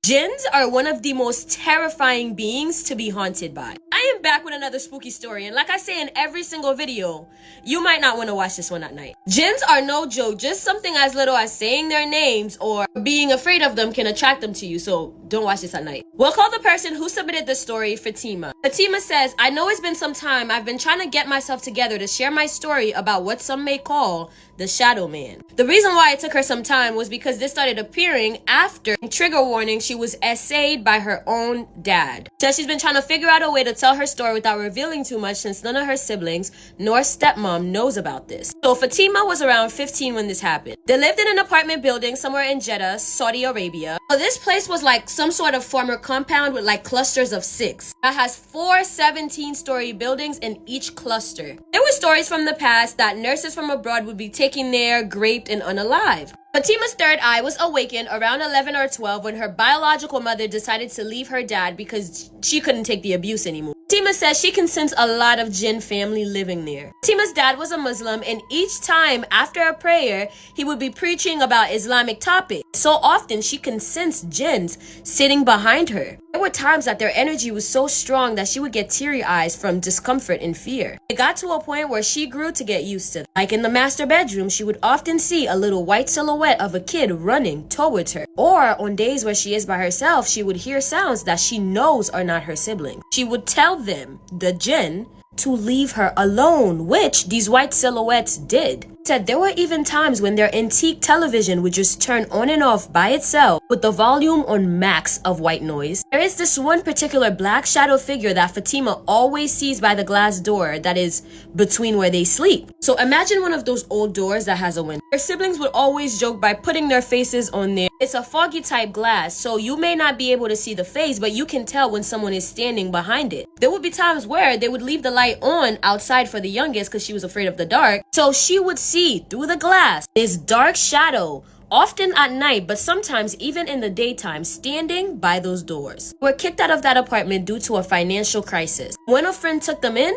Jinns are one of the most terrifying beings to be haunted by. I am back with another spooky story, and like I say in every single video, you might not want to watch this one at night. Jinns are no joke. Just something as little as saying their names or being afraid of them can attract them to you, so don't watch this at night. We'll call the person who submitted the story Fatima. Fatima says, I know it's been some time. I've been trying to get myself together to share my story about what some may call the shadow man. The reason why it took her some time was because this started appearing after, trigger warning, she was essayed by her own dad. Says she's been trying to figure out a way to tell her story without revealing too much since none of her siblings nor stepmom knows about this. So Fatima was around 15 when this happened. They lived in an apartment building somewhere in Jeddah, Saudi Arabia. So this place was like some sort of former compound with like clusters of 6. That has 4 17-story buildings in each cluster. There were stories from the past that nurses from abroad would be taken there, raped, and unalived. Fatima's third eye was awakened around 11 or 12 when her biological mother decided to leave her dad because she couldn't take the abuse anymore. Fatima says she can sense a lot of Jinn family living there. Fatima's dad was a Muslim, and each time after a prayer, he would be preaching about Islamic topics. So often she can sense Jinns sitting behind her. There were times that their energy was so strong that she would get teary eyes from discomfort and fear. It got to a point where she grew to get used to it. Like in the master bedroom, she would often see a little white silhouette of a kid running towards her. Or on days where she is by herself, she would hear sounds that she knows are not her siblings. She would tell them, the Jinn, to leave her alone, which these white silhouettes did. Said there were even times when their antique television would just turn on and off by itself with the volume on max of white noise. There is this one particular black shadow figure that Fatima always sees by the glass door that is between where they sleep. So imagine one of those old doors that has a window. Her siblings would always joke by putting their faces on there. It's a foggy type glass, so you may not be able to see the face, but you can tell when someone is standing behind it. There would be times where they would leave the light on outside for the youngest because she was afraid of the dark, so she would see through the glass this dark shadow, often at night, but sometimes even in the daytime, standing by those doors. They were kicked out of that apartment due to a financial crisis. When a friend took them in,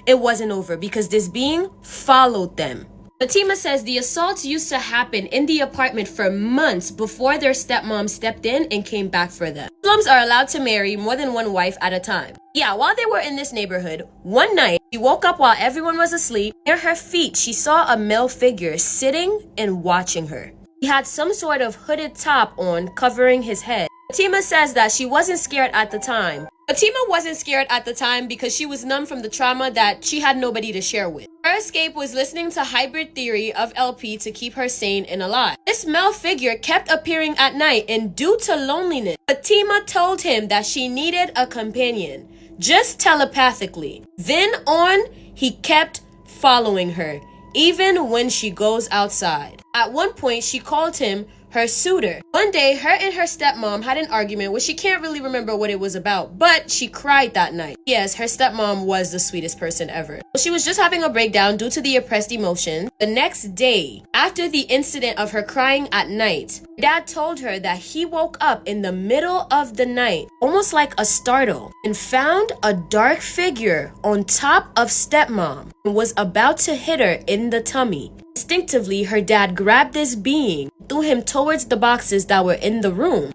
it wasn't over because this being followed them. Fatima says the assaults used to happen in the apartment for months before their stepmom stepped in and came back for them. Muslims are allowed to marry more than one wife at a time. Yeah, while they were in this neighborhood, one night, she woke up while everyone was asleep. Near her feet, she saw a male figure sitting and watching her. He had some sort of hooded top on, covering his head. Fatima says that she wasn't scared at the time. Fatima wasn't scared at the time because she was numb from the trauma that she had nobody to share with. Her escape was listening to Hybrid Theory of LP to keep her sane and alive. This male figure kept appearing at night, and due to loneliness, Fatima told him that she needed a companion, just telepathically. Then on, he kept following her, even when she goes outside. At one point, she called him her suitor. One day, her and her stepmom had an argument which she can't really remember what it was about, but she cried that night. Yes, her stepmom was the sweetest person ever. She was just having a breakdown due to the oppressed emotions. The next day, after the incident of her crying at night, dad told her that he woke up in the middle of the night, almost like a startle, and found a dark figure on top of stepmom and was about to hit her in the tummy. Instinctively, her dad grabbed this being, threw him towards the boxes that were in the room.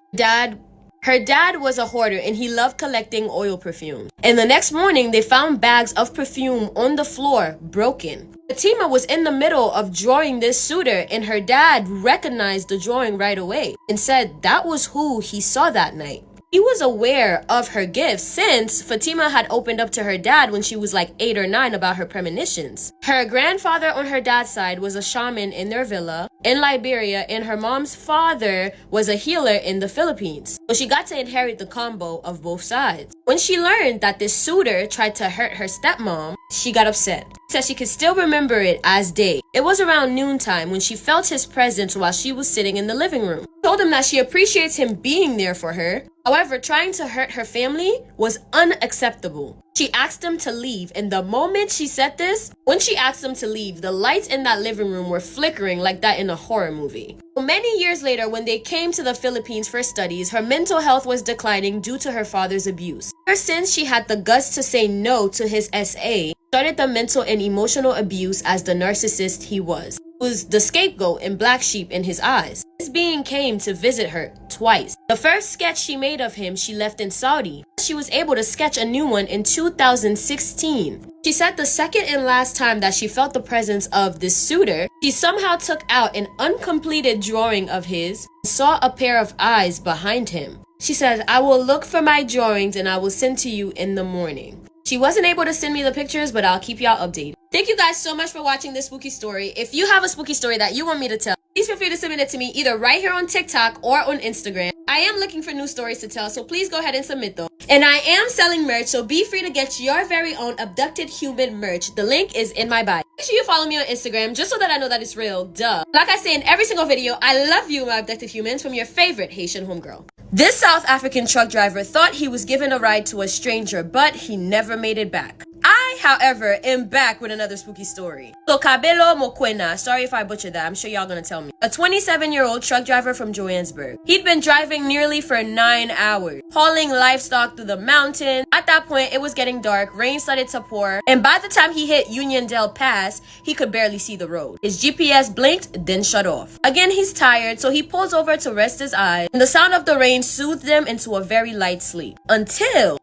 Her dad was a hoarder and he loved collecting oil perfume. And the next morning, they found bags of perfume on the floor, broken. Fatima was in the middle of drawing this suitor, and her dad recognized the drawing right away and said that was who he saw that night. He was aware of her gifts since Fatima had opened up to her dad when she was like 8 or 9 about her premonitions. Her grandfather on her dad's side was a shaman in their villa in Liberia, and her mom's father was a healer in the Philippines. So she got to inherit the combo of both sides. When she learned that this suitor tried to hurt her stepmom, she got upset. Said she could still remember it as day. It was around noontime when she felt his presence while she was sitting in the living room. She told him that she appreciates him being there for her. However, trying to hurt her family was unacceptable. She asked him to leave, and the moment she said this, when she asked him to leave, the lights in that living room were flickering like that in a horror movie. Many years later, when they came to the Philippines for studies, her mental health was declining due to her father's abuse. Ever since she had the guts to say no to his SA, started the mental and emotional abuse as the narcissist he was. was the scapegoat and black sheep in his eyes. This being came to visit her twice. The first sketch she made of him she left in Saudi. She was able to sketch a new one in 2016. She said the second and last time that she felt the presence of this suitor, she somehow took out an uncompleted drawing of his and saw a pair of eyes behind him. She said, "I will look for my drawings and I will send to you in the morning." She wasn't able to send me the pictures, but I'll keep y'all updated. Thank you guys so much for watching this spooky story. If you have a spooky story that you want me to tell, please feel free to submit it to me either right here on TikTok or on Instagram. I am looking for new stories to tell, so please go ahead and submit those. And I am selling merch, so be free to get your very own abducted human merch. The link is in my bio. Make sure you follow me on Instagram just so that I know that it's real, duh. Like I say in every single video, I love you, my abducted humans, from your favorite Haitian homegirl. This South African truck driver thought he was given a ride to a stranger, but he never made it back. I, however, am back with another spooky story. So Kabelo Mokwena, sorry if I butchered that, I'm sure y'all gonna tell me. A 27-year-old truck driver from Johannesburg. He'd been driving nearly for 9 hours, hauling livestock through the mountain. At that point, it was getting dark, rain started to pour, and by the time he hit Uniondale Pass, he could barely see the road. His GPS blinked, then shut off. Again, he's tired, so he pulls over to rest his eyes, and the sound of the rain soothed him into a very light sleep. Until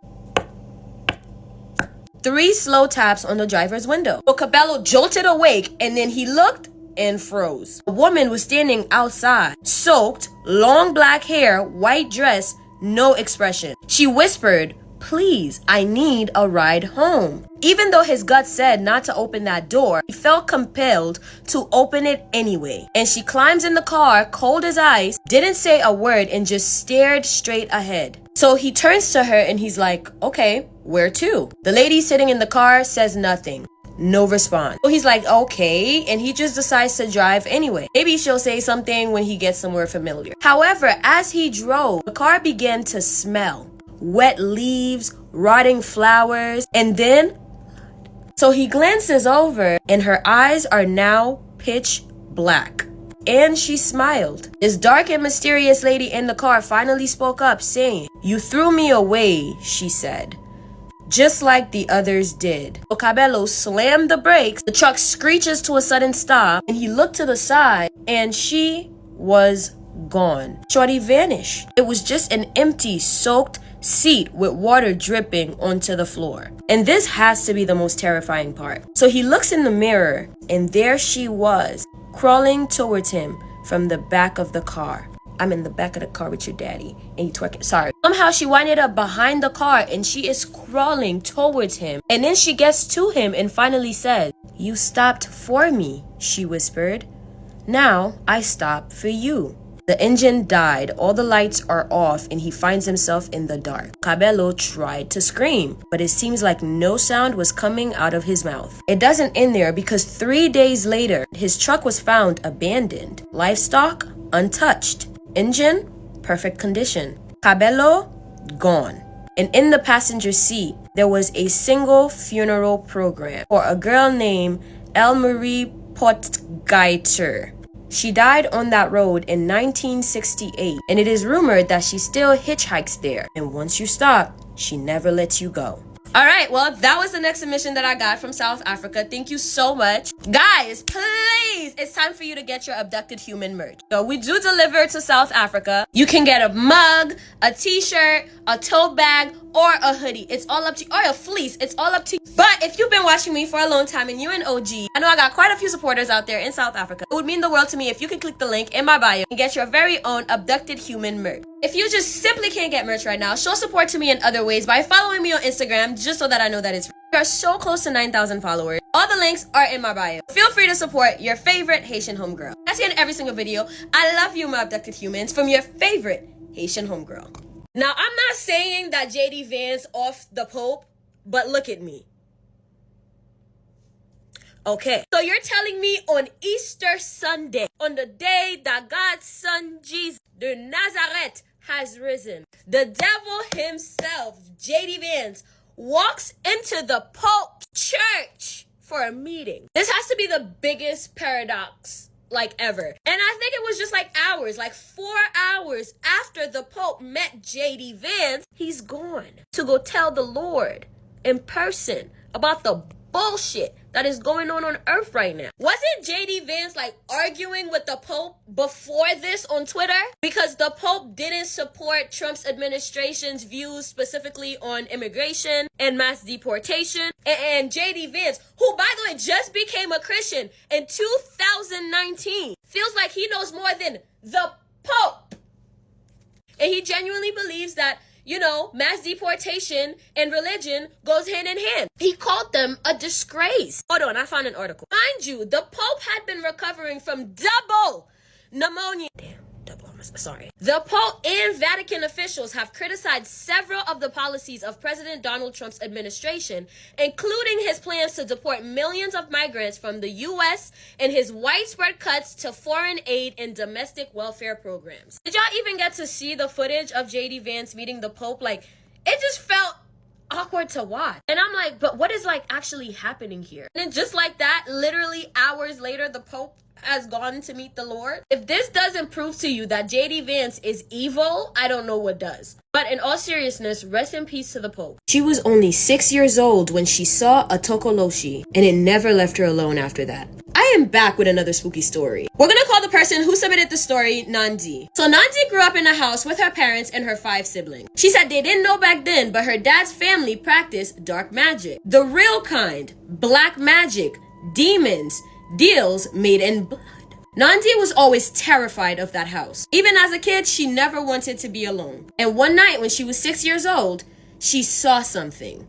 3 slow taps on the driver's window. So Cabello jolted awake and then he looked and froze. A woman was standing outside, soaked, long black hair, white dress, no expression. She whispered, "Please, I need a ride home." Even though his gut said not to open that door, he felt compelled to open it anyway. And she climbs in the car, cold as ice, didn't say a word and just stared straight ahead. So he turns to her and he's like, "Okay, where to?" The lady sitting in the car says nothing. No response. So he's like, "Okay," and he just decides to drive anyway. Maybe she'll say something when he gets somewhere familiar. However, as he drove, the car began to smell. Wet leaves, rotting flowers, and then so he glances over and her eyes are now pitch black. And she smiled. This dark and mysterious lady in the car finally spoke up, saying, "You threw me away," she said, just like the others did. So Cabello slammed the brakes. The truck screeches to a sudden stop, and he looked to the side, and she was gone. Shorty vanished. It was just an empty, soaked seat with water dripping onto the floor. And this has to be the most terrifying part. So he looks in the mirror, and there she was, crawling towards him from the back of the car. "I'm in the back of the car with your daddy," and you twerking. Sorry. Somehow she winded up behind the car and she is crawling towards him. And then she gets to him and finally says, "You stopped for me," she whispered. "Now I stop for you." The engine died, all the lights are off, and he finds himself in the dark. Cabello tried to scream, but it seems like no sound was coming out of his mouth. It doesn't end there because 3 days later, his truck was found abandoned. Livestock, untouched. Engine, perfect condition. Cabello, gone. And in the passenger seat, there was a single funeral program for a girl named Elmarie Potgieter. She died on that road in 1968, and it is rumored that she still hitchhikes there. And once you stop, she never lets you go. All right, well, that was the next submission that I got from South Africa. Thank you so much. Guys, please, it's time for you to get your abducted human merch. So we do deliver to South Africa. You can get a mug, a t-shirt, a tote bag, or a hoodie. It's all up to you. Or a fleece. It's all up to you. But if you've been watching me for a long time and you're an OG, I know I got quite a few supporters out there in South Africa. It would mean the world to me if you could click the link in my bio and get your very own abducted human merch. If you just simply can't get merch right now, show support to me in other ways by following me on Instagram, just so that I know that it's free. We are so close to 9,000 followers. All the links are in my bio. Feel free to support your favorite Haitian homegirl. I see in every single video, I love you, my abducted humans, from your favorite Haitian homegirl. Now, I'm not saying that JD Vance off the Pope, but look at me. Okay, so you're telling me on Easter Sunday, on the day that God's son Jesus de Nazareth has risen, the devil himself, JD Vance, walks into the Pope's church for a meeting. This has to be the biggest paradox like ever. And I think it was just like hours, like 4 hours after the Pope met JD Vance, he's gone to go tell the Lord in person about the bullshit that is going on earth right now. Wasn't JD Vance like arguing with the Pope before this on Twitter? Because the Pope didn't support Trump's administration's views specifically on immigration and mass deportation. And JD Vance, who by the way just became a Christian in 2019, feels like he knows more than the Pope. And he genuinely believes that, you know, mass deportation and religion goes hand in hand. He called them a disgrace. Hold on, I found an article. Mind you, the Pope had been recovering from double pneumonia. Sorry. The Pope and Vatican officials have criticized several of the policies of President Donald Trump's administration, including his plans to deport millions of migrants from the U.S. and his widespread cuts to foreign aid and domestic welfare programs. Did y'all even get to see the footage of J.D. Vance meeting the Pope? Like, it just felt awkward to watch. And I'm like, but what is like actually happening here? And then just like that, literally hours later, the Pope has gone to meet the Lord. If this doesn't prove to you that JD Vance is evil, I don't know what does. But in all seriousness, rest in peace to the Pope. She was only 6 years old when she saw a Tokoloshe, and it never left her alone after that. I am back with another spooky story. We're gonna call the person who submitted the story Nandi. So Nandi grew up in a house with her parents and her 5 siblings. She said they didn't know back then, but her dad's family practiced dark magic. The real kind, black magic, demons, deals made in blood. Nandi was always terrified of that house. Even as a kid, she never wanted to be alone. And one night when she was 6 years old, she saw something.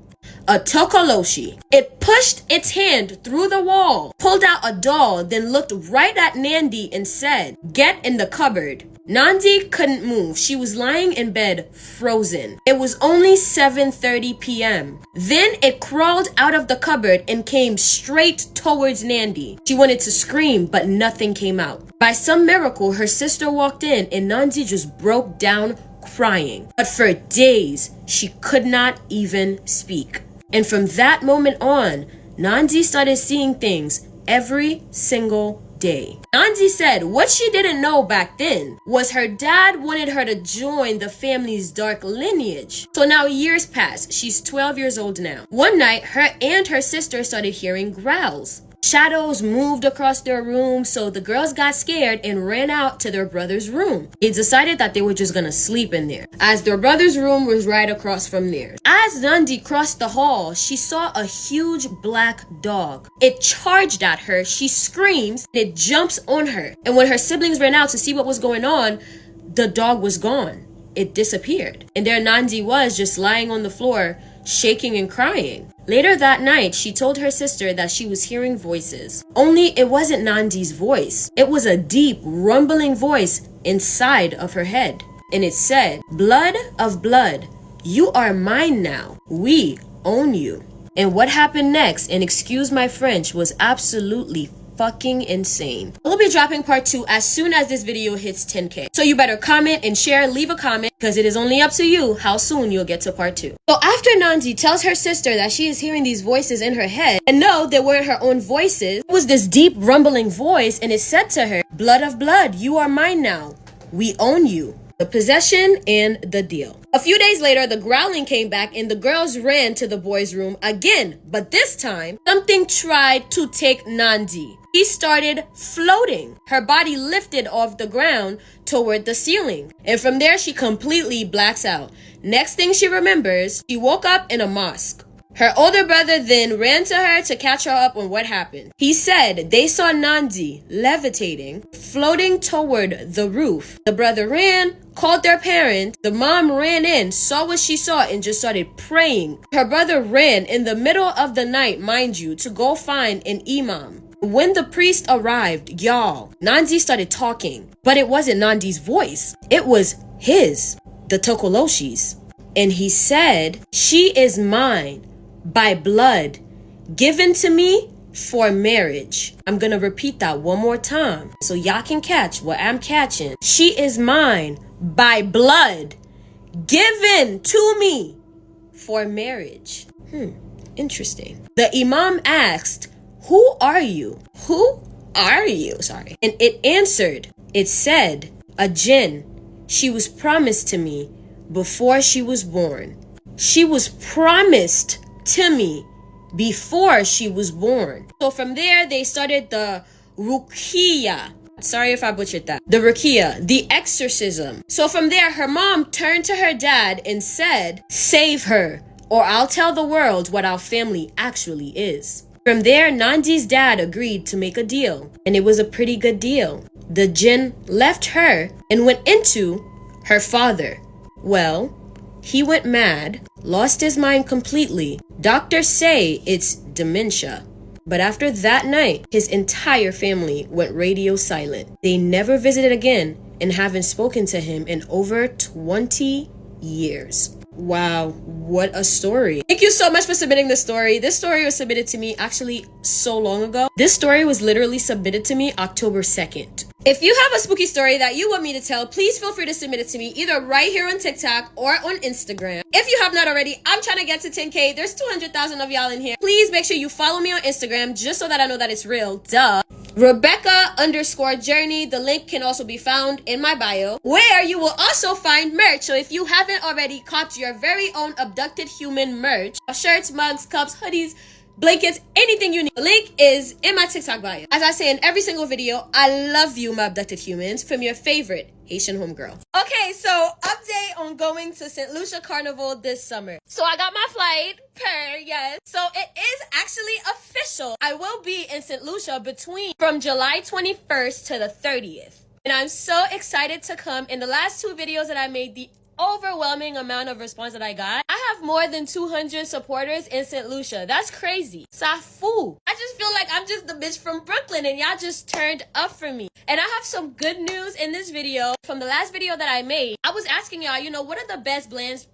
A Tokoloshe. It pushed its hand through the wall, pulled out a doll, then looked right at Nandi and said, "Get in the cupboard." Nandi couldn't move. She was lying in bed, frozen. It was only 7:30 p.m. Then it crawled out of the cupboard and came straight towards Nandi. She wanted to scream, but nothing came out. By some miracle, her sister walked in and Nandi just broke down crying. But for days, she could not even speak. And from that moment on, Nandi started seeing things every single day. Nandi said what she didn't know back then was her dad wanted her to join the family's dark lineage. So now years pass. She's 12 years old now. One night, her and her sister started hearing growls. Shadows moved across their room, so the girls got scared and ran out to their brother's room. They decided that they were just gonna sleep in there, as their brother's room was right across from theirs. As Nandi crossed the hall, she saw a huge black dog. It charged at her, she screams, and it jumps on her. And when her siblings ran out to see what was going on, the dog was gone. It disappeared. And there Nandi was, just lying on the floor, shaking and crying. Later that night, she told her sister that she was hearing voices. Only it wasn't Nandi's voice. It was a deep, rumbling voice inside of her head. And it said, "Blood of blood, you are mine now. We own you." And what happened next, and excuse my French, was absolutely fucking insane. We'll be dropping part 2 as soon as this video hits 10K. So you better comment and share, leave a comment, because it is only up to you how soon you'll get to part 2. So after Nandi tells her sister that she is hearing these voices in her head, and no, they weren't her own voices, it was this deep rumbling voice, and it said to her, "Blood of blood, you are mine now. We own you." The possession and the deal. A few days later, the growling came back and the girls ran to the boys' room again. But this time, something tried to take Nandi. She started floating. Her body lifted off the ground toward the ceiling. And from there, she completely blacks out. Next thing she remembers, she woke up in a mosque. Her older brother then ran to her to catch her up on what happened. He said they saw Nandi levitating, floating toward the roof. The brother ran, called their parents. The mom ran in, saw what she saw, and just started praying. Her brother ran in the middle of the night, mind you, to go find an imam. When the priest arrived, y'all, Nandi started talking. But it wasn't Nandi's voice. It was his, the Tokoloshe's. And he said, "She is mine by blood, given to me for marriage." I'm gonna repeat that one more time so y'all can catch what I'm catching. She is mine by blood, given to me for marriage. Interesting. The imam asked, "Who are you? Who are you?" Sorry. And it answered. It said, "A jinn. She was promised to me before she was born. She was promised to me before she was born. So from there, they started the Rukiya. Sorry if I butchered that. The Rukiya, the exorcism. So from there, her mom turned to her dad and said, "Save her, or I'll tell the world what our family actually is." From there, Nandi's dad agreed to make a deal, and it was a pretty good deal. The jinn left her and went into her father. Well, he went mad, lost his mind completely. Doctors say it's dementia. But after that night, his entire family went radio silent. They never visited again and haven't spoken to him in over 20 years. Wow, what a story. Thank you so much for submitting this story. This story was submitted to me actually so long ago. This story was literally submitted to me October 2nd. If you have a spooky story that you want me to tell, please feel free to submit it to me either right here on TikTok or on Instagram. If you have not already, I'm trying to get to 10K. There's 200,000 of y'all in here. Please make sure you follow me on Instagram just so that I know that it's real. Duh. Rebecca_journey. The link can also be found in my bio, where you will also find merch. So if you haven't already copped your very own abducted human merch, shirts, mugs, cups, hoodies, blankets, anything you need, the link is in my TikTok bio. As I say in every single video, I love you, my abducted humans, from your favorite Haitian homegirl. Okay, so update on going to St. Lucia Carnival this summer. So I got my flight, yes. So it is actually official. I will be in St. Lucia from July 21st to the 30th. And I'm so excited to come. In the last 2 videos that I made, the overwhelming amount of response that I got, I have more than 200 supporters in St. Lucia. That's crazy. Safu. I just feel like I'm just the bitch from Brooklyn and y'all just turned up for me. And I have some good news in this video. From the last video that I made, I was asking y'all, what are the best blends?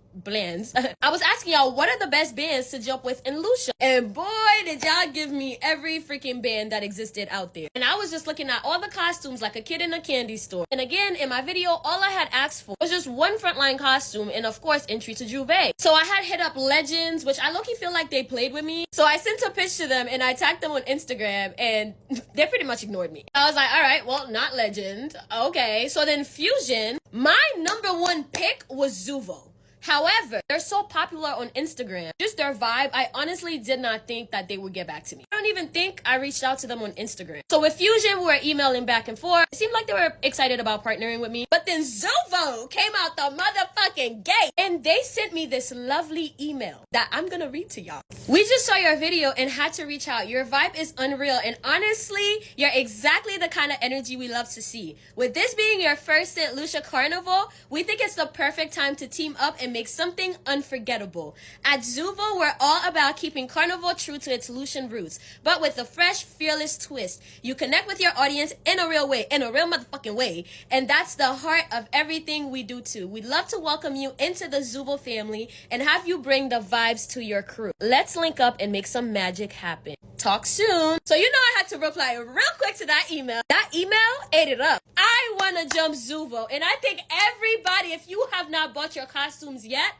I was asking y'all, what are the best bands to jump with in Lucia? And boy, did y'all give me every freaking band that existed out there. And I was just looking at all the costumes like a kid in a candy store. And again, in my video, all I had asked for was just one frontline costume and of course, entry to Juve. So I had hit up Legends, which I low-key feel like they played with me. So I sent a pitch to them and I tagged them on Instagram and they pretty much ignored me. I was like, all right, well, not Legend. Okay. So then Fusion, my #1 pick was Zuvo. However, they're so popular on Instagram, just their vibe, I honestly did not think that they would get back to me. I don't even think I reached out to them on Instagram. So with Fusion, we were emailing back and forth. It seemed like they were excited about partnering with me. But then Zuvo came out the motherfucking gate and they sent me this lovely email that I'm gonna read to y'all. "We just saw your video and had to reach out. Your vibe is unreal and honestly, you're exactly the kind of energy we love to see. With this being your first St. Lucia Carnival, we think it's the perfect time to team up and make something unforgettable. At Zuvo, we're all about keeping Carnival true to its Lucian roots, but with a fresh, fearless twist. You connect with your audience in a real way, in a real motherfucking way, and that's the heart of everything we do too. We'd love to welcome you into the Zuvo family and have you bring the vibes to your crew. Let's link up and make some magic happen. Talk soon." So I had to reply real quick to that email. That email ate it up. I want to jump Zuvo, and I think everybody, if you have not bought your costumes yet,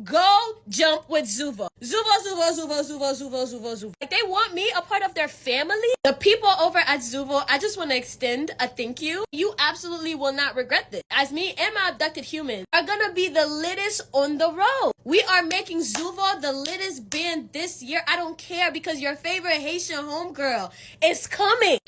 go jump with Zuvo. Zuvo. Like, they want me a part of their family. The people over at Zuvo, I just want to extend a thank you. You absolutely will not regret this. As me and my abducted humans are gonna be the littest on the road. We are making Zuvo the littest band this year. I don't care, because your favorite Haitian homegirl is coming.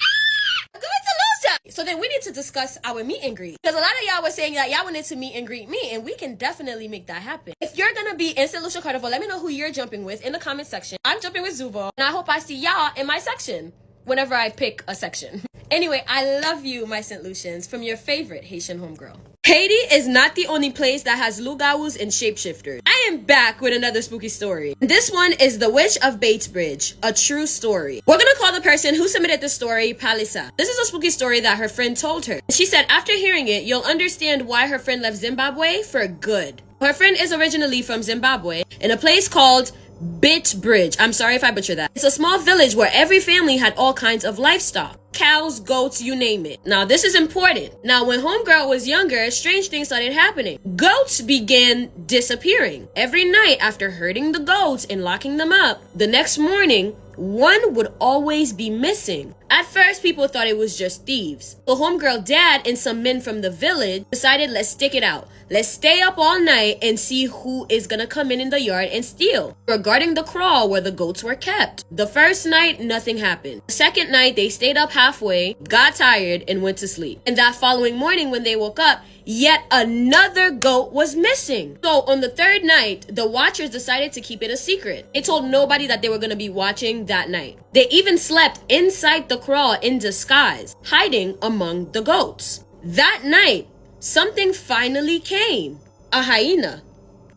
Going to Lucia. So then we need to discuss our meet and greet, because a lot of y'all were saying that y'all wanted to meet and greet me, and we can definitely make that happen. If you're gonna be in St. Lucia Carnival, let me know who you're jumping with in the comment section. I'm jumping with Zuvo, and I hope I see y'all in my section whenever I pick a section. Anyway, I love you, my St. Lucians, from your favorite Haitian homegirl. Haiti is not the only place that has lugawus and shapeshifters. I am back with another spooky story. This one is The Witch of Batesbridge, a true story. We're gonna call the person who submitted the story Palisa. This is a spooky story that her friend told her. She said after hearing it, you'll understand why her friend left Zimbabwe for good. Her friend is originally from Zimbabwe in a place called Batesbridge. I'm sorry if I butcher that. It's a small village where every family had all kinds of livestock. Cows, goats, you name it. Now, this is important. Now, when homegirl was younger, strange things started happening. Goats began disappearing. Every night after herding the goats and locking them up, the next morning, one would always be missing. At first, people thought it was just thieves. The homegirl dad and some men from the village decided, let's stick it out. Let's stay up all night and see who is gonna come in the yard and steal. Regarding the kraal where the goats were kept. The first night, nothing happened. The second night, they stayed up halfway, got tired, and went to sleep. And that following morning when they woke up, yet another goat was missing. So on the third night, the watchers decided to keep it a secret. They told nobody that they were gonna be watching that night. They even slept inside the kraal in disguise, hiding among the goats. That night, something finally came. A hyena.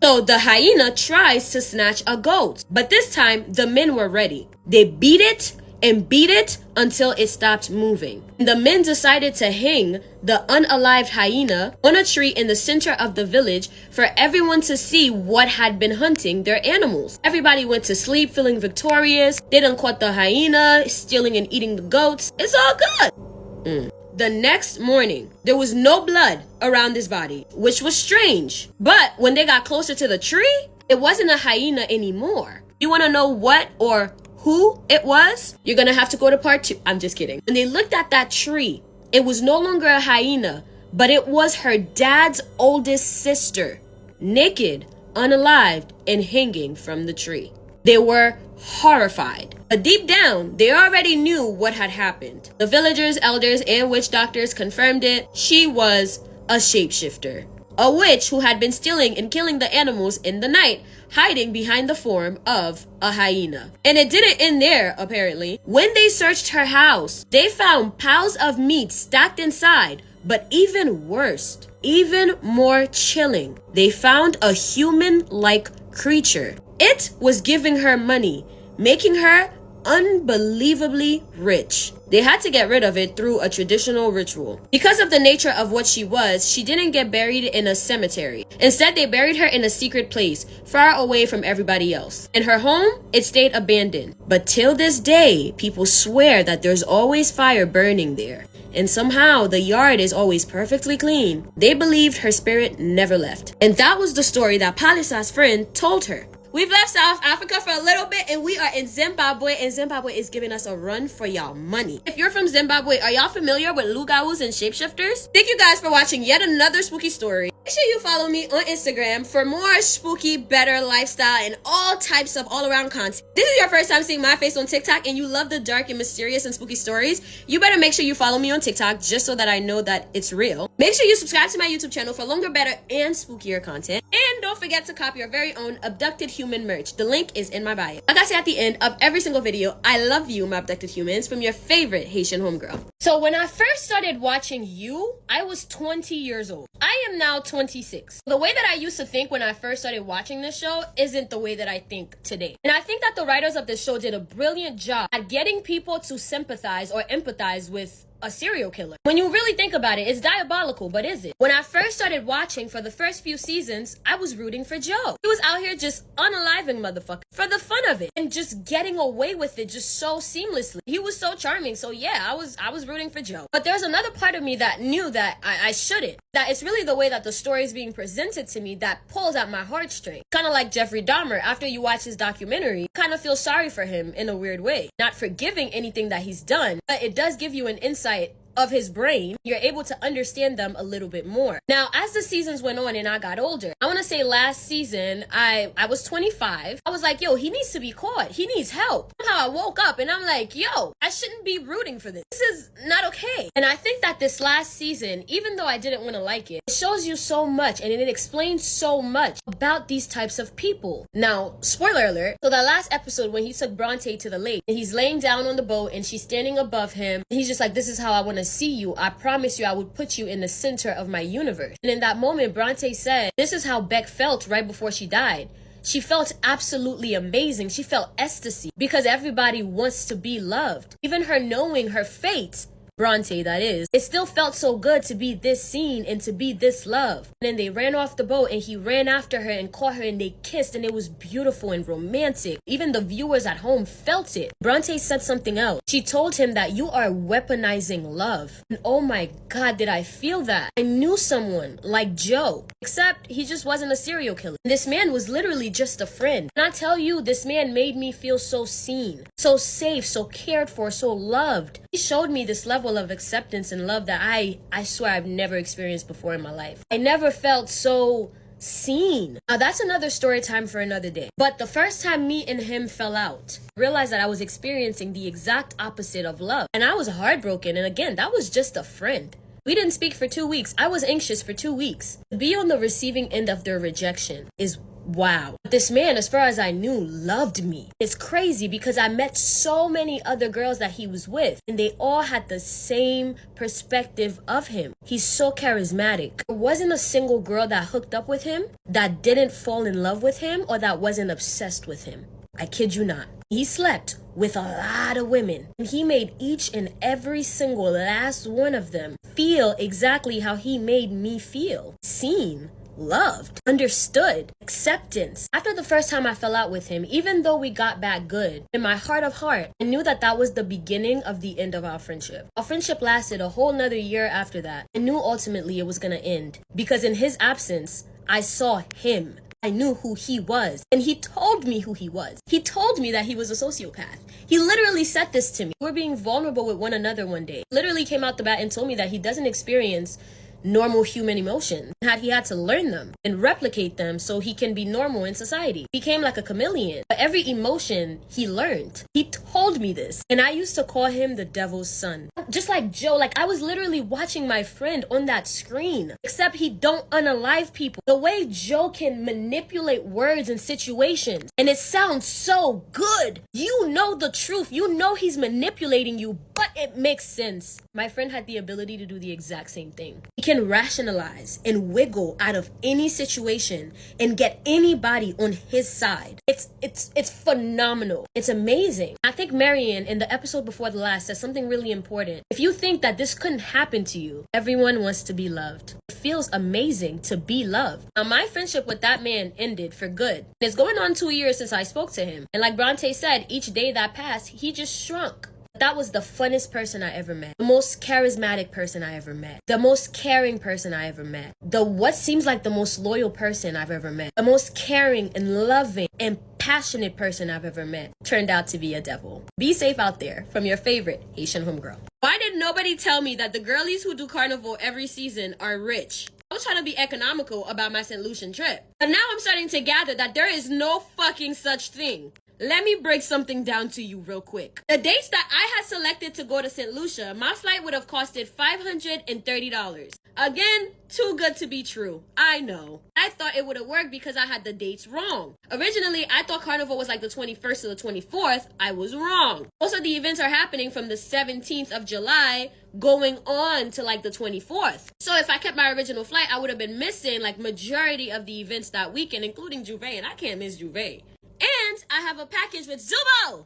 So the hyena tries to snatch a goat, but this time the men were ready. They beat it and beat it until it stopped moving. The men decided to hang the unalived hyena on a tree in the center of the village for everyone to see what had been hunting their animals. Everybody went to sleep feeling victorious. They done caught the hyena, stealing and eating the goats. It's all good. The next morning, there was no blood around his body, which was strange. But when they got closer to the tree, it wasn't a hyena anymore. You want to know what or who it was? You're gonna have to go to part 2. I'm just kidding. When they looked at that tree, it was no longer a hyena, but it was her dad's oldest sister, naked, unalived, and hanging from the tree. They were horrified. But deep down, they already knew what had happened. The villagers, elders, and witch doctors confirmed it. She was a shapeshifter. A witch who had been stealing and killing the animals in the night, hiding behind the form of a hyena. And it didn't end there, apparently. When they searched her house, they found piles of meat stacked inside, but even worse, even more chilling, they found a human-like creature. It was giving her money, making her unbelievably rich. They had to get rid of it through a traditional ritual. Because of the nature of what she was, she didn't get buried in a cemetery. Instead, they buried her in a secret place, far away from everybody else. In her home, it stayed abandoned. But till this day, people swear that there's always fire burning there. And somehow, the yard is always perfectly clean. They believed her spirit never left. And that was the story that Palisa's friend told her. We've left South Africa for a little bit and we are in Zimbabwe, and Zimbabwe is giving us a run for y'all money. If you're from Zimbabwe, are y'all familiar with lugaus and shapeshifters? Thank you guys for watching yet another spooky story. Make sure you follow me on Instagram for more spooky, better lifestyle and all types of all-around content. If this is your first time seeing my face on TikTok and you love the dark and mysterious and spooky stories, you better make sure you follow me on TikTok just so that I know that it's real. Make sure you subscribe to my YouTube channel for longer, better, and spookier content. And don't forget to copy your very own abducted human merch. The link is in my bio. Like I say at the end of every single video, I love you, my abducted humans, from your favorite Haitian homegirl. So when I first started watching you, I was 20 years old. I am now 26. The way that I used to think when I first started watching this show isn't the way that I think today. And I think that the writers of this show did a brilliant job at getting people to sympathize or empathize with a serial killer. When you really think about it, it's diabolical, but is it? When I first started watching for the first few seasons, I was rooting for Joe. He was out here just unaliving motherfucker for the fun of it and just getting away with it just so seamlessly. He was so charming. So yeah, I was rooting for Joe. But there's another part of me that knew that I shouldn't. That it's really the way that the story is being presented to me that pulls at my heartstring. Kind of like Jeffrey Dahmer. After you watch his documentary, kind of feel sorry for him in a weird way. Not forgiving anything that he's done, but it does give you an insight of his brain. You're able to understand them a little bit more. Now, as the seasons went on and I got older, I want to say last season, I was 25. I was like, yo, he needs to be caught. He needs help. Somehow I woke up and I'm like, yo, I shouldn't be rooting for this. This is not okay. And I think that this last season, even though I didn't want to like it, it shows you so much and it explains so much about these types of people. Now, spoiler alert. So that last episode when he took Bronte to the lake and he's laying down on the boat and she's standing above him, and he's just like, this is how I want to see you. I promise you I would put you in the center of my universe. And in that moment, Bronte said, this is how Beck felt right before she died. She felt absolutely amazing. She felt ecstasy because everybody wants to be loved. Even her knowing her fate Bronte, that is. It still felt so good to be this seen and to be this loved. And then they ran off the boat and he ran after her and caught her and they kissed and it was beautiful and romantic. Even the viewers at home felt it. Bronte said something else. She told him that you are weaponizing love. And oh my God, did I feel that. I knew someone like Joe, except he just wasn't a serial killer. This man was literally just a friend. And I tell you, this man made me feel so seen, so safe, so cared for, so loved. He showed me this level of acceptance and love that I swear I've never experienced before in my life. I never felt so seen. Now that's another story time for another day. But the first time me and him fell out, I realized that I was experiencing the exact opposite of love. And I was heartbroken. And again, that was just a friend. We didn't speak for 2 weeks. I was anxious for 2 weeks. To be on the receiving end of their rejection is wow. This man, as far as I knew, loved me. It's crazy because I met so many other girls that he was with and they all had the same perspective of him. He's so charismatic. There wasn't a single girl that hooked up with him that didn't fall in love with him or that wasn't obsessed with him. I kid you not. He slept with a lot of women and he made each and every single last one of them feel exactly how he made me feel. Seen, loved, understood, acceptance. After the first time I fell out with him, even though we got back good, in my heart of heart, I knew that that was the beginning of the end of our friendship. Our friendship lasted a whole nother year after that. I knew ultimately it was gonna end because in his absence, I saw him. I knew who he was, and he told me who he was. He told me that he was a sociopath. He literally said this to me. We were being vulnerable with one another one day. Literally came out the bat and told me that he doesn't experience normal human emotions. He had to learn them and replicate them so he can be normal in society. He became like a chameleon. But every emotion he learned. He told me this. And I used to call him the devil's son. Just like Joe, like I was literally watching my friend on that screen. Except he don't unalive people. The way Joe can manipulate words and situations. And it sounds so good. You know the truth. You know he's manipulating you, but it makes sense. My friend had the ability to do the exact same thing. He can rationalize and wiggle out of any situation and get anybody on his side. It's phenomenal. It's amazing. I think Marianne in the episode before the last said something really important. If you think that this couldn't happen to you, everyone wants to be loved. It feels amazing to be loved. Now my friendship with that man ended for good. It's going on 2 years since I spoke to him. And like Bronte said, each day that passed, he just shrunk. That was the funnest person I ever met. The most charismatic person I ever met. The most caring person I ever met. What seems like the most loyal person I've ever met. The most caring and loving and passionate person I've ever met. Turned out to be a devil. Be safe out there. From your favorite Haitian homegirl. Why did nobody tell me that the girlies who do Carnival every season are rich? I was trying to be economical about my St. Lucian trip. But now I'm starting to gather that there is no fucking such thing. Let me break something down to you real quick. The dates that I had selected to go to St. Lucia, my flight would have costed $530. Again, too good to be true. I know. I thought it would have worked because I had the dates wrong. Originally, I thought Carnival was like the 21st to the 24th. I was wrong. Also, the events are happening from the 17th of July going on to like the 24th. So if I kept my original flight, I would have been missing like majority of the events that weekend, including Juve, and I can't miss Juve. And I have a package with Zubo.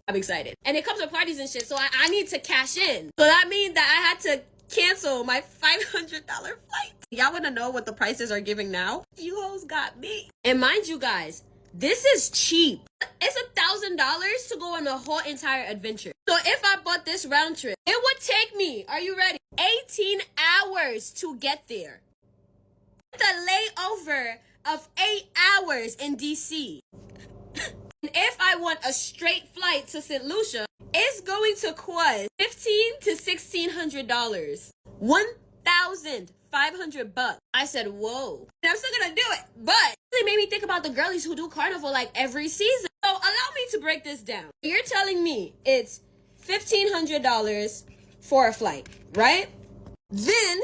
I'm excited. And it comes with parties and shit, so I need to cash in. So that means that I had to cancel my $500 flight. Y'all want to know what the prices are giving now? You hoes got me. And mind you guys, this is cheap. It's $1,000 to go on the whole entire adventure. So if I bought this round trip, it would take me, are you ready? 18 hours to get there. The layover of 8 hours in DC. And if I want a straight flight to St. Lucia, it's going to cost $1,500 to $1,600. $1,500. I said, whoa. And I'm still gonna do it. But it really made me think about the girlies who do Carnival like every season. So allow me to break this down. You're telling me it's $1,500 for a flight, right? Then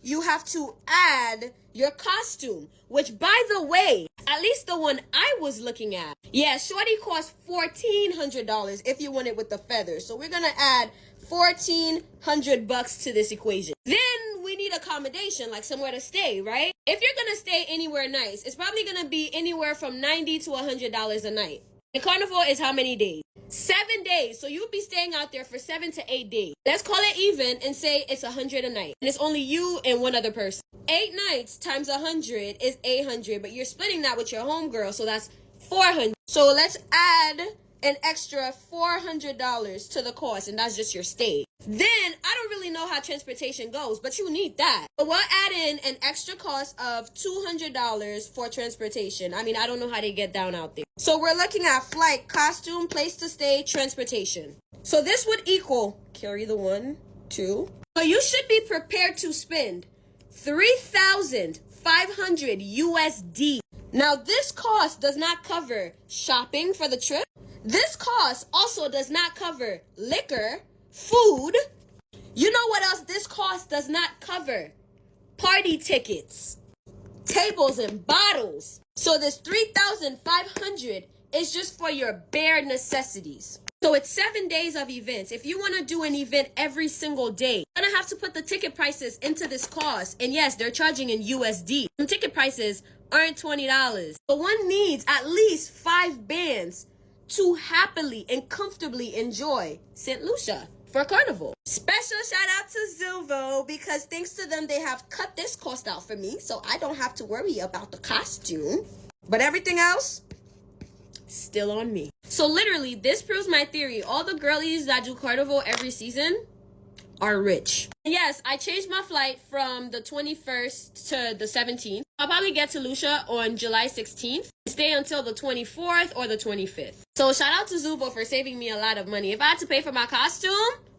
you have to add your costume, which by the way, at least the one I was looking at, yeah, shorty cost $1,400 if you want it with the feathers. So we're gonna add $1,400 to this equation. Then we need accommodation, like somewhere to stay, right? If you're gonna stay anywhere nice, it's probably gonna be anywhere from $90 to $100 a night. And Carnival is how many days? 7 days. So you'll be staying out there for 7 to 8 days. Let's call it even and say it's 100 a night. And it's only you and one other person. 8 nights times 100 is 800, but you're splitting that with your homegirl, so that's 400. So let's add an extra $400 to the cost, and that's just your stay. Then I don't really know how transportation goes, but you need that. But we'll add in an extra cost of $200 for transportation. I mean, I don't know how they get down out there. So we're looking at flight, costume, place to stay, transportation. So this would equal, carry the 1, 2. So you should be prepared to spend $3,500 USD. Now this cost does not cover shopping for the trip. This cost also does not cover liquor, food. You know what else this cost does not cover? Party tickets, tables and bottles. So this $3,500 is just for your bare necessities. So it's 7 days of events. If you want to do an event every single day, you're going to have to put the ticket prices into this cost. And yes, they're charging in USD. Some ticket prices aren't $20. But one needs at least 5 bands to happily and comfortably enjoy St. Lucia for Carnival. Special shout out to Zuvo, because thanks to them, they have cut this cost out for me, so I don't have to worry about the costume. But everything else, still on me. So literally, this proves my theory. All the girlies that do Carnival every season are rich. And yes, I changed my flight from the 21st to the 17th. I'll probably get to Lucia on July 16th. Stay until the 24th or the 25th. So shout out to Zubo for saving me a lot of money. If I had to pay for my costume,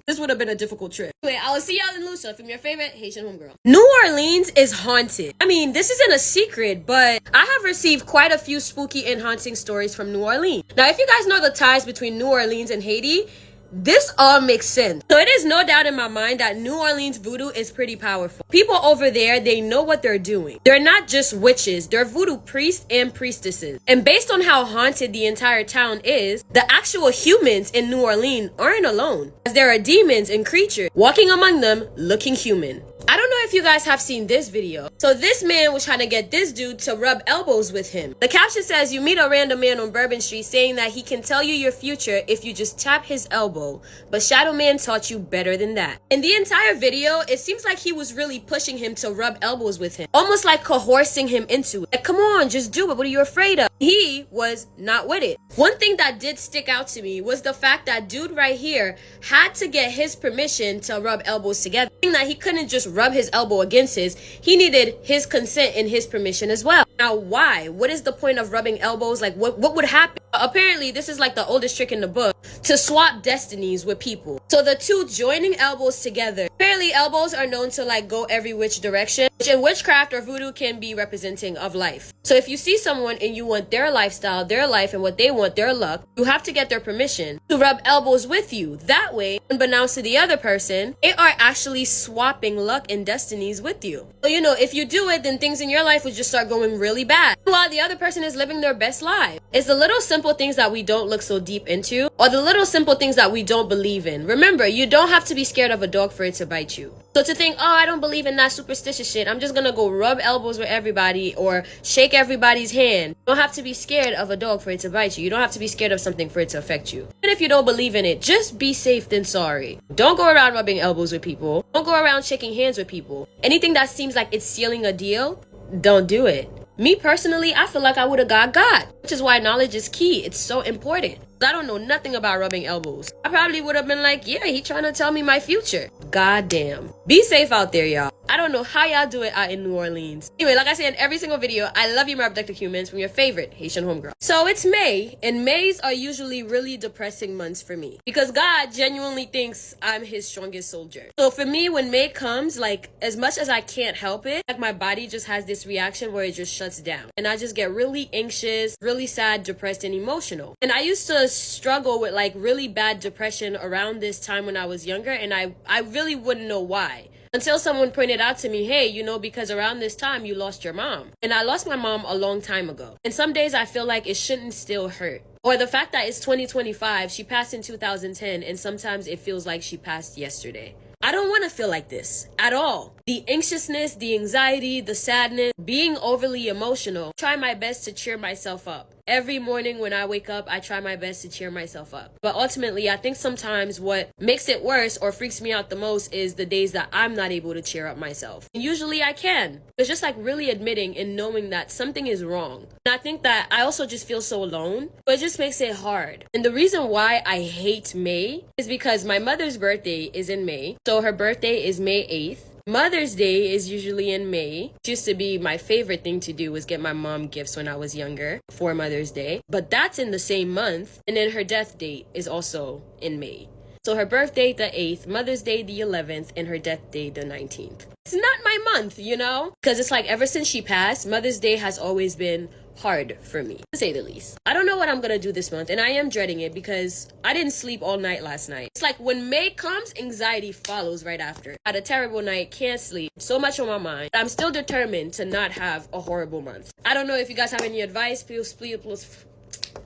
this would have been a difficult trip. Anyway, I will see y'all in Lucia from your favorite Haitian homegirl. New Orleans is haunted. I mean, this isn't a secret, but I have received quite a few spooky and haunting stories from New Orleans. Now, if you guys know the ties between New Orleans and Haiti, this all makes sense. So it is no doubt in my mind that New Orleans voodoo is pretty powerful. People over there, they know what they're doing. They're not just witches, they're voodoo priests and priestesses. And based on how haunted the entire town is, the actual humans in New Orleans aren't alone, as there are demons and creatures walking among them looking human. I don't know if you guys have seen this video. So this man was trying to get this dude to rub elbows with him. The caption says, you meet a random man on Bourbon Street saying that he can tell you your future if you just tap his elbow. But Shadow Man taught you better than that. In the entire video, it seems like he was really pushing him to rub elbows with him. Almost like coercing him into it. Like, come on, just do it. What are you afraid of? He was not with it. One thing that did stick out to me was the fact that dude right here had to get his permission to rub elbows together. That he couldn't just rub his elbow against his. He needed his consent and his permission as well. Now, why? What is the point of rubbing elbows? Like, what would happen? Apparently, this is like the oldest trick in the book, to swap destinies with people. So the two joining elbows together. Apparently, elbows are known to like go every which direction, which in witchcraft or voodoo can be representing of life. So if you see someone and you want their lifestyle, their life, and what they want, their luck, you have to get their permission to rub elbows with you. That way, unbeknownst to the other person, they are actually swapping luck and destinies with you. So, you know, if you do it, then things in your life would just start going really bad, while the other person is living their best life. It's the little simple things that we don't look so deep into, or the little simple things that we don't believe in. Remember, you don't have to be scared of a dog for it to bite you. So to think, oh, I don't believe in that superstitious shit, I'm just gonna go rub elbows with everybody or shake everybody's hand. You don't have to be scared of a dog for it to bite you. You don't have to be scared of something for it to affect you. And if you don't believe in it, just be safe than sorry. Don't go around rubbing elbows with people. Don't go around shaking hands with people. Anything that seems like it's sealing a deal, don't do it. Me personally, I feel like I would have got, which is why knowledge is key. It's so important. I don't know nothing about rubbing elbows. I probably would have been like, yeah, he trying to tell me my future. Goddamn. Be safe out there, y'all. I don't know how y'all do it out in New Orleans. Anyway, like I say in every single video, I love you, my abducted humans, from your favorite Haitian homegirl. So it's May, and Mays are usually really depressing months for me because God genuinely thinks I'm his strongest soldier. So for me, when May comes, like, as much as I can't help it, like my body just has this reaction where it just shuts down. And I just get really anxious, really sad, depressed, and emotional. And I used to struggle with like really bad depression around this time when I was younger, and I really wouldn't know why. Until someone pointed out to me, hey, you know, because around this time you lost your mom. And I lost my mom a long time ago. And some days I feel like it shouldn't still hurt. Or the fact that it's 2025, she passed in 2010, and sometimes it feels like she passed yesterday. I don't want to feel like this at all. The anxiousness, the anxiety, the sadness, being overly emotional, try my best to cheer myself up. Every morning when I wake up, I try my best to cheer myself up. But ultimately, I think sometimes what makes it worse or freaks me out the most is the days that I'm not able to cheer up myself. And usually I can. It's just like really admitting and knowing that something is wrong. And I think that I also just feel so alone, but it just makes it hard. And the reason why I hate May is because my mother's birthday is in May. So her birthday is May 8th. Mother's Day is usually in May. It used to be my favorite thing to do was get my mom gifts when I was younger for Mother's Day. But that's in the same month. And then her death date is also in May. So her birthday the 8th, Mother's Day the 11th, and her death day the 19th. It's not my month, you know? Because it's like ever since she passed, Mother's Day has always been hard for me, to say the least. I don't know what I'm gonna do this month, and I am dreading it because I didn't sleep all night last night. It's like when May comes, anxiety follows right after. I had a terrible night, can't sleep, so much on my mind. I'm still determined to not have a horrible month. I don't know if you guys have any advice, please.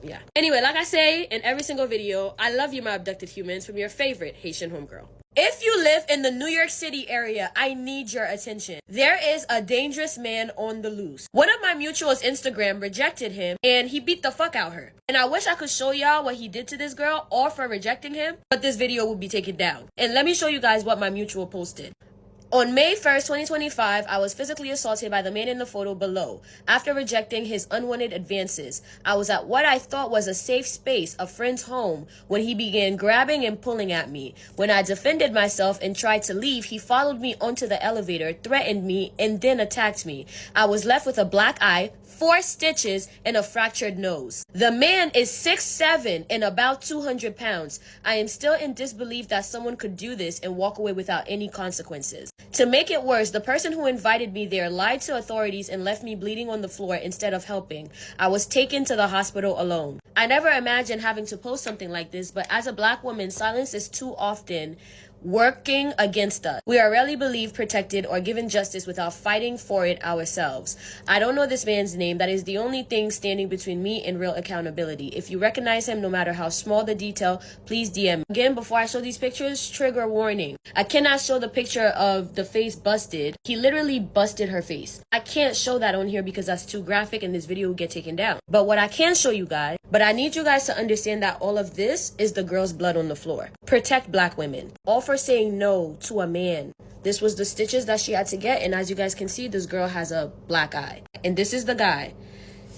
Yeah. Anyway, like I say in every single video, I love you, my abducted humans, from your favorite Haitian homegirl. If you live in the New York City area, I need your attention. There is a dangerous man on the loose. One of my mutuals' Instagram rejected him and he beat the fuck out her. And I wish I could show y'all what he did to this girl or for rejecting him, but this video will be taken down. And let me show you guys what my mutual posted. On May 1st, 2025, I was physically assaulted by the man in the photo below. After rejecting his unwanted advances, I was at what I thought was a safe space, a friend's home, when he began grabbing and pulling at me. When I defended myself and tried to leave, he followed me onto the elevator, threatened me, and then attacked me. I was left with a black eye, 4 stitches, and a fractured nose. The man is 6'7" and about 200 pounds. I am still in disbelief that someone could do this and walk away without any consequences. To make it worse, the person who invited me there lied to authorities and left me bleeding on the floor instead of helping. I was taken to the hospital alone. I never imagined having to post something like this, but as a black woman, silence is too often working against us. We are rarely believed, protected, or given justice without fighting for it ourselves. I don't know this man's name. That is the only thing standing between me and real accountability. If you recognize him, no matter how small the detail, please DM me. Again, before I show these pictures, trigger warning. I cannot show the picture of the face busted. He literally busted her face. I can't show that on here because that's too graphic and this video will get taken down. But what I can show you guys, but I need you guys to understand that all of this is the girl's blood on the floor. Protect black women. All for saying no to a man. This was the stitches that she had to get, and as you guys can see, this girl has a black eye. And this is the guy.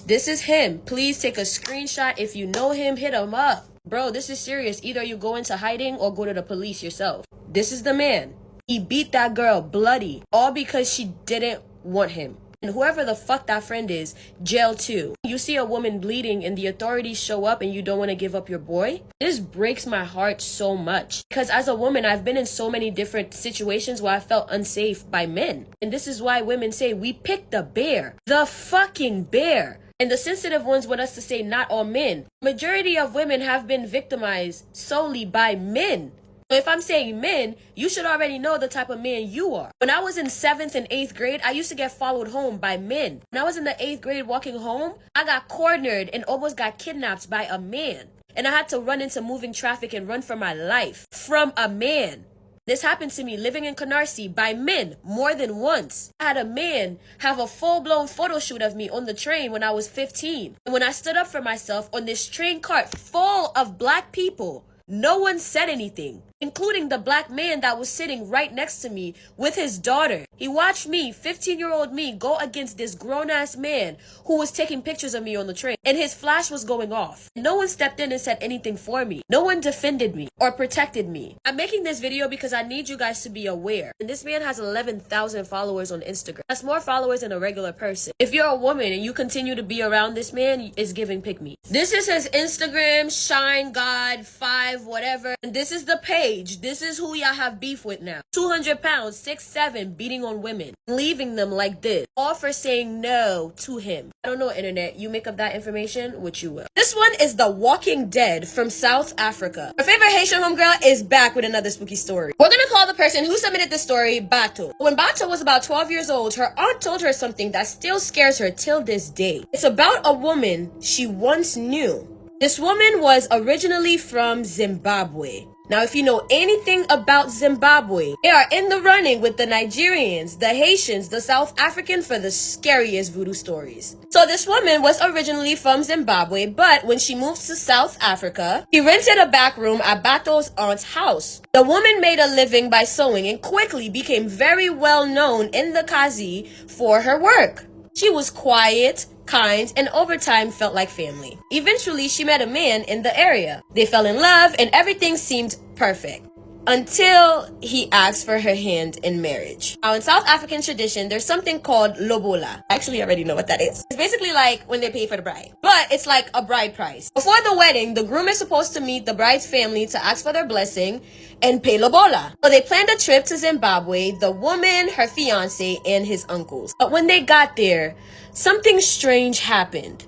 This is him. Please take a screenshot. If you know him, hit him up. Bro, this is serious. Either you go into hiding or go to the police yourself. This is the man. He beat that girl bloody, all because she didn't want him. And whoever the fuck that friend is, jail too. You see a woman bleeding and the authorities show up and you don't want to give up your boy? This breaks my heart so much. Because as a woman, I've been in so many different situations where I felt unsafe by men. And this is why women say, we picked the bear. The fucking bear. And the sensitive ones want us to say not all men. Majority of women have been victimized solely by men. So if I'm saying men, you should already know the type of man you are. When I was in 7th and 8th grade, I used to get followed home by men. When I was in the 8th grade walking home, I got cornered and almost got kidnapped by a man. And I had to run into moving traffic and run for my life from a man. This happened to me living in Canarsie by men more than once. I had a man have a full-blown photo shoot of me on the train when I was 15. And when I stood up for myself on this train cart full of black people, no one said anything, including the black man that was sitting right next to me with his daughter. He watched me, 15-year-old me, go against this grown-ass man who was taking pictures of me on the train, and his flash was going off. No one stepped in and said anything for me. No one defended me or protected me. I'm making this video because I need you guys to be aware. And this man has 11,000 followers on Instagram. That's more followers than a regular person. If you're a woman and you continue to be around this man, it's giving pick me. This is his Instagram, Shine God 5 whatever, and this is the page. This is who y'all have beef with now. 200 pounds, 6'7", beating on women, leaving them like this, all for saying no to him. I don't know, internet. You make up that information, which you will. This one is The Walking Dead from South Africa. Our favorite Haitian homegirl is back with another spooky story. We're gonna call the person who submitted the story Bato. When Bato was about 12 years old, her aunt told her something that still scares her till this day. It's about a woman she once knew. This woman was originally from Zimbabwe. Now, if you know anything about Zimbabwe, they are in the running with the Nigerians, the Haitians, the South African for the scariest voodoo stories. So this woman was originally from Zimbabwe, but when she moved to South Africa, she rented a back room at Bato's aunt's house. The woman made a living by sewing and quickly became very well known in the Kazi for her work. She was quiet, kind, and over time felt like family. Eventually, she met a man in the area. They fell in love and everything seemed perfect until he asked for her hand in marriage. Now, in South African tradition, there's something called lobola. I actually already know what that is. It's basically like when they pay for the bride, but it's like a bride price. Before the wedding, the groom is supposed to meet the bride's family to ask for their blessing and pay lobola. So they planned a trip to Zimbabwe, the woman, her fiance, and his uncles. But when they got there, something strange happened.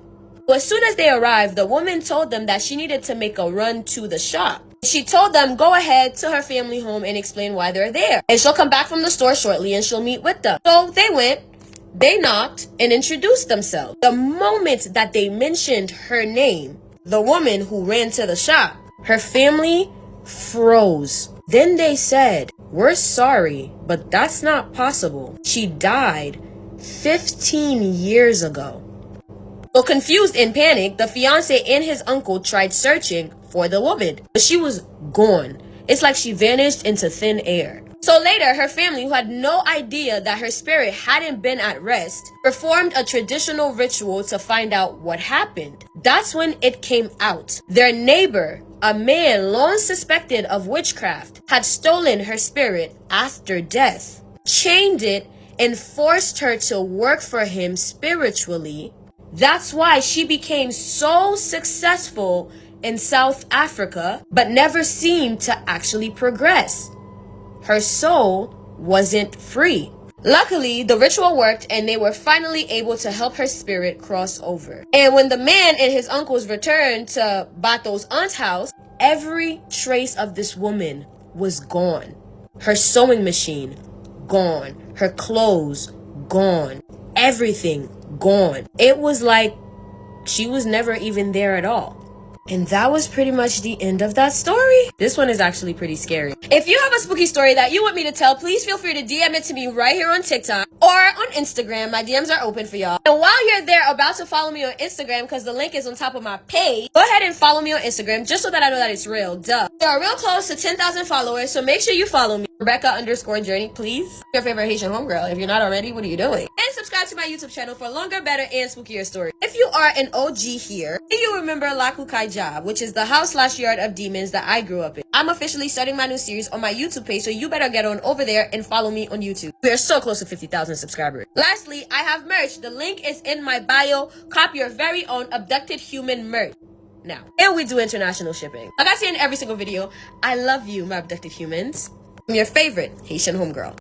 So as soon as they arrived, the woman told them that she needed to make a run to the shop. She told them go ahead to her family home and explain why they're there. And she'll come back from the store shortly and she'll meet with them. So they went, they knocked, and introduced themselves. The moment that they mentioned her name, the woman who ran to the shop, her family froze. Then they said, "We're sorry, but that's not possible. She died 15 years ago." So confused and panicked, the fiance and his uncle tried searching for the woman, but she was gone. It's like she vanished into thin air. So later, her family, who had no idea that her spirit hadn't been at rest, performed a traditional ritual to find out what happened. That's when it came out. Their neighbor, a man long suspected of witchcraft, had stolen her spirit after death, chained it, and forced her to work for him spiritually. That's why she became so successful in South Africa, but never seemed to actually progress. Her soul wasn't free. Luckily, the ritual worked and they were finally able to help her spirit cross over. And when the man and his uncles returned to Bato's aunt's house, every trace of this woman was gone. Her sewing machine, gone. Her clothes, gone. Everything, gone. It was like she was never even there at all. And that was pretty much the end of that story. This one is actually pretty scary. If you have a spooky story that you want me to tell, please feel free to DM it to me right here on TikTok or on Instagram. My DMs are open for y'all. And while you're there about to follow me on Instagram, because the link is on top of my page, go ahead and follow me on Instagram just so that I know that it's real. Duh. We are real close to 10,000 followers, so make sure you follow me. Rebecca_Journey, please. Your favorite Haitian homegirl. If you're not already, what are you doing? And subscribe to my YouTube channel for longer, better, and spookier stories. If you are an OG here, do you remember Lakukai Job, which is the house/yard of demons that I grew up in? I'm officially starting my new series on my YouTube page, so you better get on over there and follow me on YouTube. We are so close to 50,000 subscribers. Lastly, I have merch. The link is in my bio. Cop your very own abducted human merch now. And we do international shipping. Like I say in every single video, I love you, my abducted humans. I'm your favorite Haitian homegirl.